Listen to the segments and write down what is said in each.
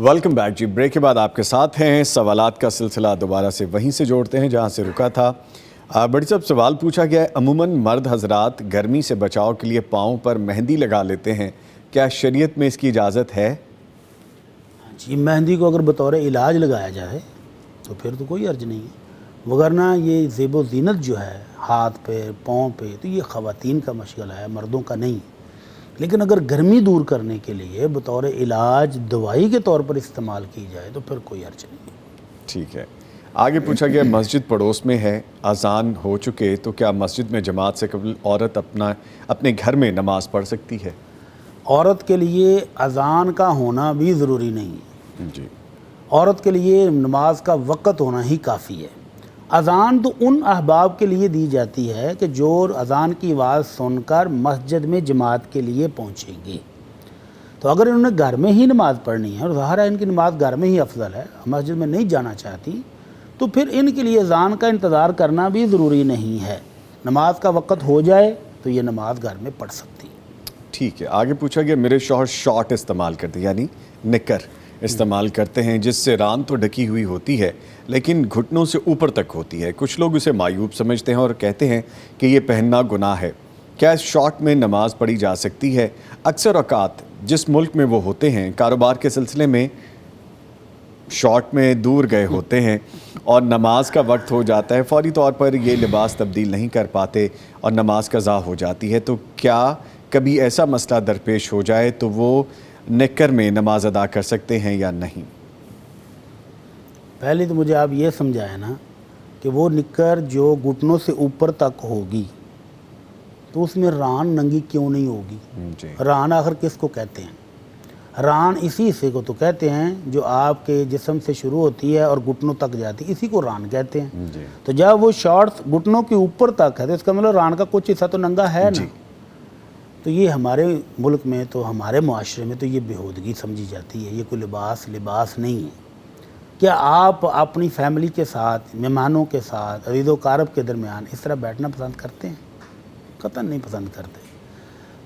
Welcome back جی. Break کے بعد آپ کے ساتھ ہیں. سوالات کا سلسلہ دوبارہ سے وہیں سے جوڑتے ہیں جہاں سے رکا تھا. بڑی صاحب سوال پوچھا گیا ہے, عموماً مرد حضرات گرمی سے بچاؤ کے لیے پاؤں پر مہندی لگا لیتے ہیں, کیا شریعت میں اس کی اجازت ہے؟ جی, مہندی کو اگر بطور علاج لگایا جائے تو پھر تو کوئی حرج نہیں ہے, وگرنہ یہ زیب و زینت جو ہے ہاتھ پہ پاؤں پہ تو یہ خواتین کا مشغلہ ہے, مردوں کا نہیں. لیکن اگر گرمی دور کرنے کے لیے بطور علاج دوائی کے طور پر استعمال کی جائے تو پھر کوئی حرج نہیں. ٹھیک ہے. آگے پوچھا گیا, مسجد پڑوس میں ہے, اذان ہو چکے تو کیا مسجد میں جماعت سے قبل عورت اپنے گھر میں نماز پڑھ سکتی ہے؟ عورت کے لیے اذان کا ہونا بھی ضروری نہیں ہے. جی. عورت کے لیے نماز کا وقت ہونا ہی کافی ہے. اذان تو ان احباب کے لیے دی جاتی ہے کہ جو اذان کی آواز سن کر مسجد میں جماعت کے لیے پہنچیں گے. تو اگر انہوں نے گھر میں ہی نماز پڑھنی ہے اور ظاہر ہے ان کی نماز گھر میں ہی افضل ہے, مسجد میں نہیں جانا چاہتی, تو پھر ان کے لیے اذان کا انتظار کرنا بھی ضروری نہیں ہے. نماز کا وقت ہو جائے تو یہ نماز گھر میں پڑھ سکتی ہے. ٹھیک ہے. آگے پوچھا گیا, میرے شوہر شارٹ استعمال کرتے ہیں یعنی نکر استعمال کرتے ہیں جس سے ران تو ڈھکی ہوئی ہوتی ہے لیکن گھٹنوں سے اوپر تک ہوتی ہے. کچھ لوگ اسے معیوب سمجھتے ہیں اور کہتے ہیں کہ یہ پہننا گناہ ہے. کیا اس شارٹ میں نماز پڑھی جا سکتی ہے؟ اکثر اوقات جس ملک میں وہ ہوتے ہیں کاروبار کے سلسلے میں شارٹ میں دور گئے ہوتے ہیں اور نماز کا وقت ہو جاتا ہے, فوری طور پر یہ لباس تبدیل نہیں کر پاتے اور نماز قضا ہو جاتی ہے. تو کیا کبھی ایسا مسئلہ درپیش ہو جائے تو وہ نکر میں نماز ادا کر سکتے ہیں یا نہیں؟ پہلے تو مجھے آپ یہ سمجھائیں نا کہ وہ نکر جو گھٹنوں سے اوپر تک ہوگی تو اس میں ران ننگی کیوں نہیں ہوگی؟ جی. ران آخر کس کو کہتے ہیں؟ ران اسی حصے کو تو کہتے ہیں جو آپ کے جسم سے شروع ہوتی ہے اور گھٹنوں تک جاتی ہے, اسی کو ران کہتے ہیں. جی. تو جب وہ شارٹس گھٹنوں کے اوپر تک ہے تو اس کا مطلب ران کا کچھ حصہ تو ننگا ہے نا. تو یہ ہمارے ملک میں تو ہمارے معاشرے میں تو یہ بےہودگی سمجھی جاتی ہے, یہ کوئی لباس نہیں ہے. کیا آپ اپنی فیملی کے ساتھ, مہمانوں کے ساتھ, عزیز و اقارب کے درمیان اس طرح بیٹھنا پسند کرتے ہیں؟ قطعاً نہیں پسند کرتے.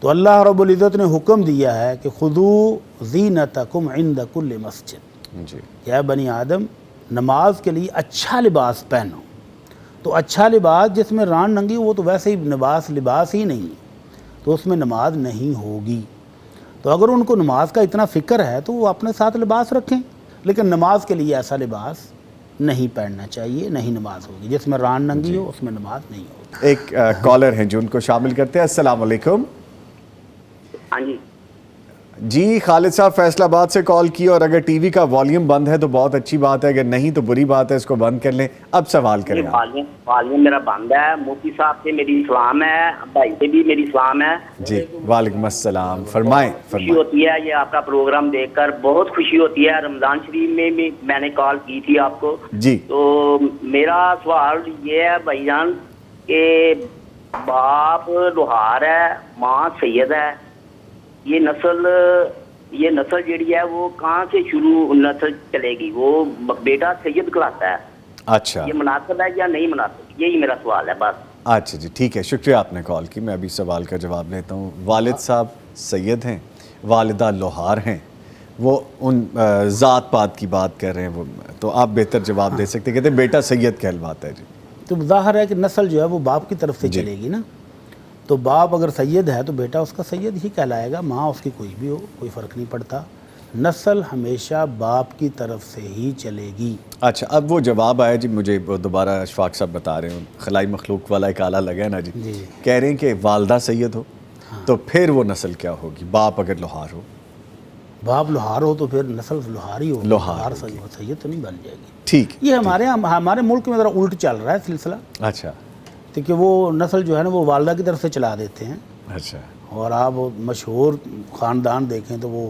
تو اللہ رب العزت نے حکم دیا ہے کہ خذوا زینتکم عند کل مسجد. جی. یا بنی آدم نماز کے لیے اچھا لباس پہنو. تو اچھا لباس جس میں ران ننگی وہ تو ویسے ہی لباس ہی نہیں, تو اس میں نماز نہیں ہوگی. تو اگر ان کو نماز کا اتنا فکر ہے تو وہ اپنے ساتھ لباس رکھیں, لیکن نماز کے لیے ایسا لباس نہیں پہننا چاہیے, نہیں نماز ہوگی. جس میں ران ننگی ہو اس میں نماز نہیں ہوگی. ایک کالر ہیں جو ان کو شامل کرتے ہیں. السلام علیکم. ہاں جی. جی خالد صاحب فیصل آباد سے کال کی, اور اگر ٹی وی کا والیوم بند ہے تو بہت اچھی بات ہے, اگر نہیں تو بری بات ہے, اس کو بند کر لیں. اب سوال کریں. والیوم میرا بند ہے. مفتی صاحب سے میری سلام ہے, بھائی سے بھی میری سلام ہے. جی وعلیکم السلام. فرمائیں. خوشی ہوتی ہے یہ آپ کا پروگرام دیکھ کر, بہت خوشی ہوتی ہے. رمضان شریف میں بھی میں نے کال کی تھی آپ کو. جی. تو میرا سوال یہ ہے بھائی جان کہ باپ لوہار ہے, ماں سید ہے, یہ نسل جڑی ہے وہ کہاں سے شروع نسل چلے گی؟ وہ بیٹا سید کہلاتا ہے. اچھا, یہ مناسب ہے یا نہیں مناسب؟ یہی میرا سوال ہے بس. اچھا جی ٹھیک ہے, شکریہ آپ نے کال کی. میں ابھی سوال کا جواب لیتا ہوں. والد صاحب سید ہیں, والدہ لوہار ہیں, وہ ان ذات پات کی بات کر رہے ہیں, وہ تو آپ بہتر جواب دے سکتے. کہتے ہیں بیٹا سید کہلواتا ہے. جی. تو ظاہر ہے کہ نسل جو ہے وہ باپ کی طرف سے چلے گی نا. تو باپ اگر سید ہے تو بیٹا اس کا سید ہی کہلائے گا, ماں اس کی کوئی بھی ہو, کوئی فرق نہیں پڑتا. نسل ہمیشہ باپ کی طرف سے ہی چلے گی. اچھا, اب وہ جواب آیا جی, مجھے دوبارہ اشفاق صاحب بتا رہے ہیں, خلائی مخلوق والا ایک آلہ لگا ہے نا جی. کہہ رہے ہیں کہ والدہ سید ہو تو پھر وہ نسل کیا ہوگی؟ باپ اگر لوہار ہو, باپ لوہار ہو تو پھر نسل لوہار ہی ہوگی, لوہار سید تو نہیں بن جائے گی. ٹھیک. یہ ہمارے ملک میں ذرا الٹ چل رہا ہے سلسلہ. اچھا. کہ وہ نسل جو ہے نا وہ والدہ کی طرف سے چلا دیتے ہیں. اچھا. اور آپ مشہور خاندان دیکھیں تو وہ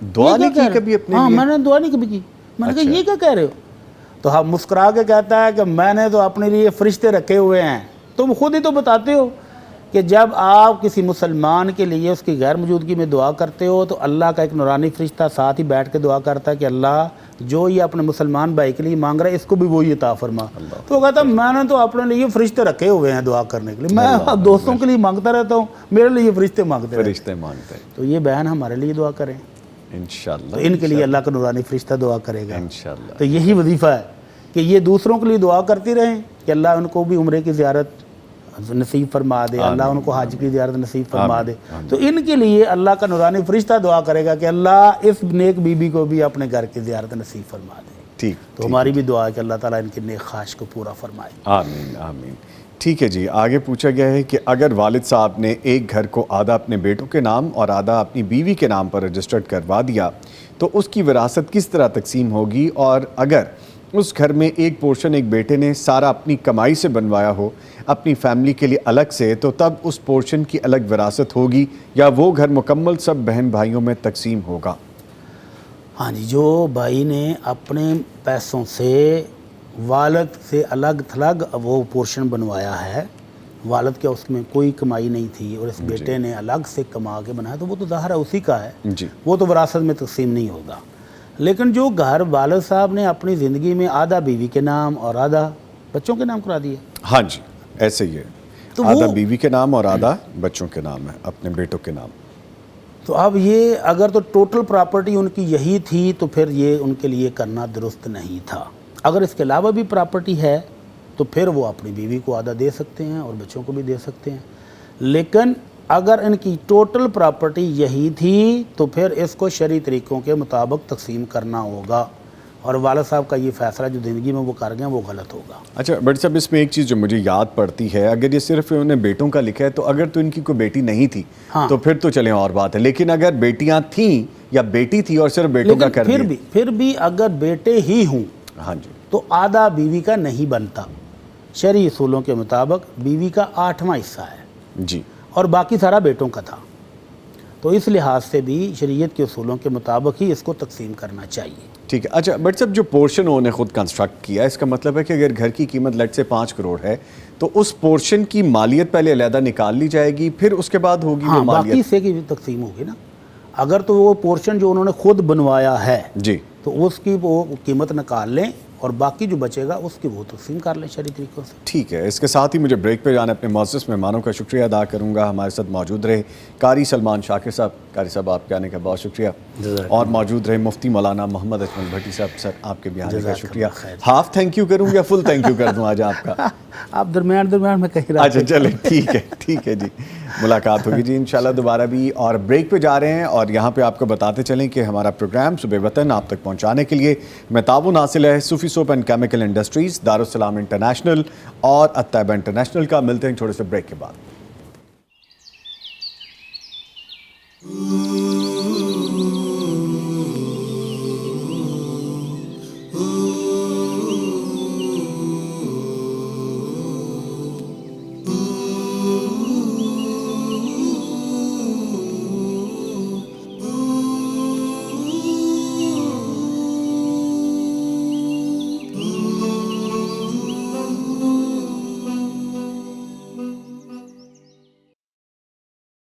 دعا یہ نہیں کیا کی کہہ رہے کبھی ہو؟ اپنے ہاں لیے؟ میں نے دعا نہیں کبھی کی. میں نے کہا یہ کیا کہہ رہے ہو؟ تو ہم مسکرا کے کہتا ہے کہ میں نے تو اپنے لیے فرشتے رکھے ہوئے ہیں. تم خود ہی تو بتاتے ہو کہ جب آپ کسی مسلمان کے لیے اس کی غیر موجودگی میں دعا کرتے ہو تو اللہ کا ایک نورانی فرشتہ ساتھ ہی بیٹھ کے دعا کرتا ہے کہ اللہ جو یہ اپنے مسلمان بھائی کے لیے مانگ رہا ہے اس کو بھی وہی عطا فرما. تو وہ کہتا ہے میں نے تو اپنے لیے فرشتے رکھے ہوئے ہیں دعا کرنے کے لیے, میں دوستوں کے لیے مانگتا رہتا ہوں, میرے لیے فرشتے مانگتے رہتے ہیں. فرشتے مانگتے ہیں. تو یہ بہن ہمارے لیے دعا کریں, انشاءاللہ تو ان کے لیے اللہ کا نورانی فرشتہ دعا کرے گا. انشاءاللہ. تو یہی وظیفہ ہے کہ یہ دوسروں کے لیے دعا کرتی رہیں کہ اللہ ان کو بھی عمرے کی زیارت نصیب فرما دے, اللہ ان کو حج کی زیارت نصیب فرما دے. تو ان کے لیے اللہ کا نورانی فرشتہ دعا کرے گا کہ اللہ اس نیک بی بی کو بھی اپنے گھر کی زیارت نصیب فرما دے. ٹھیک. تو ہماری بھی دعا ہے کہ اللہ تعالیٰ ان کی نیک خواہش کو پورا فرمائے. آمین آمین. ٹھیک ہے جی, آگے پوچھا گیا ہے کہ اگر والد صاحب نے ایک گھر کو آدھا اپنے بیٹوں کے نام اور آدھا اپنی بیوی کے نام پر رجسٹرڈ کروا دیا تو اس کی وراثت کس طرح تقسیم ہوگی, اور اگر اس گھر میں ایک پورشن ایک بیٹے نے سارا اپنی کمائی سے بنوایا ہو اپنی فیملی کے لیے الگ سے, تو تب اس پورشن کی الگ وراثت ہوگی یا وہ گھر مکمل سب بہن بھائیوں میں تقسیم ہوگا؟ ہاں جی, جو بھائی نے اپنے پیسوں سے والد سے الگ تھلگ وہ پورشن بنوایا ہے, والد کے اس میں کوئی کمائی نہیں تھی اور اس بیٹے نے الگ سے کما کے بنایا, تو وہ تو ظاہر ہے اسی کا ہے, جی. وہ تو وراثت میں تقسیم نہیں ہوگا. لیکن جو گھر والد صاحب نے اپنی زندگی میں آدھا بیوی کے نام اور آدھا بچوں کے نام کرا دیا, ہاں جی ایسے ہی ہے, تو آدھا وہ بیوی کے نام اور آدھا بچوں کے نام ہے, اپنے بیٹوں کے نام. تو اب یہ اگر تو ٹوٹل پراپرٹی ان کی یہی تھی تو پھر یہ ان کے لیے کرنا درست نہیں تھا. اگر اس کے علاوہ بھی پراپرٹی ہے تو پھر وہ اپنی بیوی کو آدھا دے سکتے ہیں اور بچوں کو بھی دے سکتے ہیں. لیکن اگر ان کی ٹوٹل پراپرٹی یہی تھی تو پھر اس کو شرعی طریقوں کے مطابق تقسیم کرنا ہوگا, اور والد صاحب کا یہ فیصلہ جو زندگی میں وہ کر گئے وہ غلط ہوگا. اچھا بٹ صاحب, اس میں ایک چیز جو مجھے یاد پڑتی ہے, اگر یہ صرف انہوں نے بیٹوں کا لکھا ہے تو اگر تو ان کی کوئی بیٹی نہیں تھی تو پھر تو چلیں اور بات ہے, لیکن اگر بیٹیاں تھیں یا بیٹی تھی اور صرف بیٹوں کا کر دیا, پھر بھی اگر بیٹے ہی ہوں ہاں جی, تو آدھا بیوی کا نہیں بنتا. شرعی اصولوں کے مطابق بیوی کا 8واں حصہ ہے جی, اور باقی سارا بیٹوں کا تھا. تو اس لحاظ سے بھی شریعت کے اصولوں کے مطابق ہی اس کو تقسیم کرنا چاہیے. ٹھیک ہے. اچھا بٹ صاحب, جو پورشن انہوں نے خود کنسٹرکٹ کیا, اس کا مطلب ہے کہ اگر گھر کی قیمت لیٹ سے 5 کروڑ ہے تو اس پورشن کی مالیت پہلے علیحدہ نکال لی جائے گی, پھر اس کے بعد ہوگی وہ باقی مالیت؟ حصے کی بھی تقسیم ہوگی نا. اگر تو وہ پورشن جو انہوں نے خود بنوایا ہے جی, تو اس کی وہ قیمت نکال لیں اور باقی جو بچے گا اس کی وہ تقسیم کر لیں شرعی طریقوں سے. ٹھیک ہے. اس کے ساتھ ہی مجھے بریک پہ جانا, اپنے معزز مہمانوں کا شکریہ ادا کروں گا. ہمارے ساتھ موجود رہے قاری سلمان شاکر صاحب. قاری صاحب آپ کے آنے کا بہت شکریہ. اور موجود رہے مفتی مولانا محمد اجمل بھٹی صاحب. سر آپ کے بھی آنے کا شکریہ. ہاف تھینک یو کروں یا فل تھینک یو کر دوں آج آپ کا؟ آپ درمیان میں کہیں رہا. اچھا چلیں ٹھیک ہے جی, ملاقات ہوگی جی انشاءاللہ دوبارہ بھی. اور بریک پہ جا رہے ہیں اور یہاں پہ آپ کو بتاتے چلیں کہ ہمارا پروگرام صبح وطن آپ تک پہنچانے کے لیے میں تعاون حاصل ہے Sufi soap and chemical industries, Darussalam international اور الطیبہ انٹرنیشنل کا. ملتے ہیں تھوڑے سے بریک کے بعد.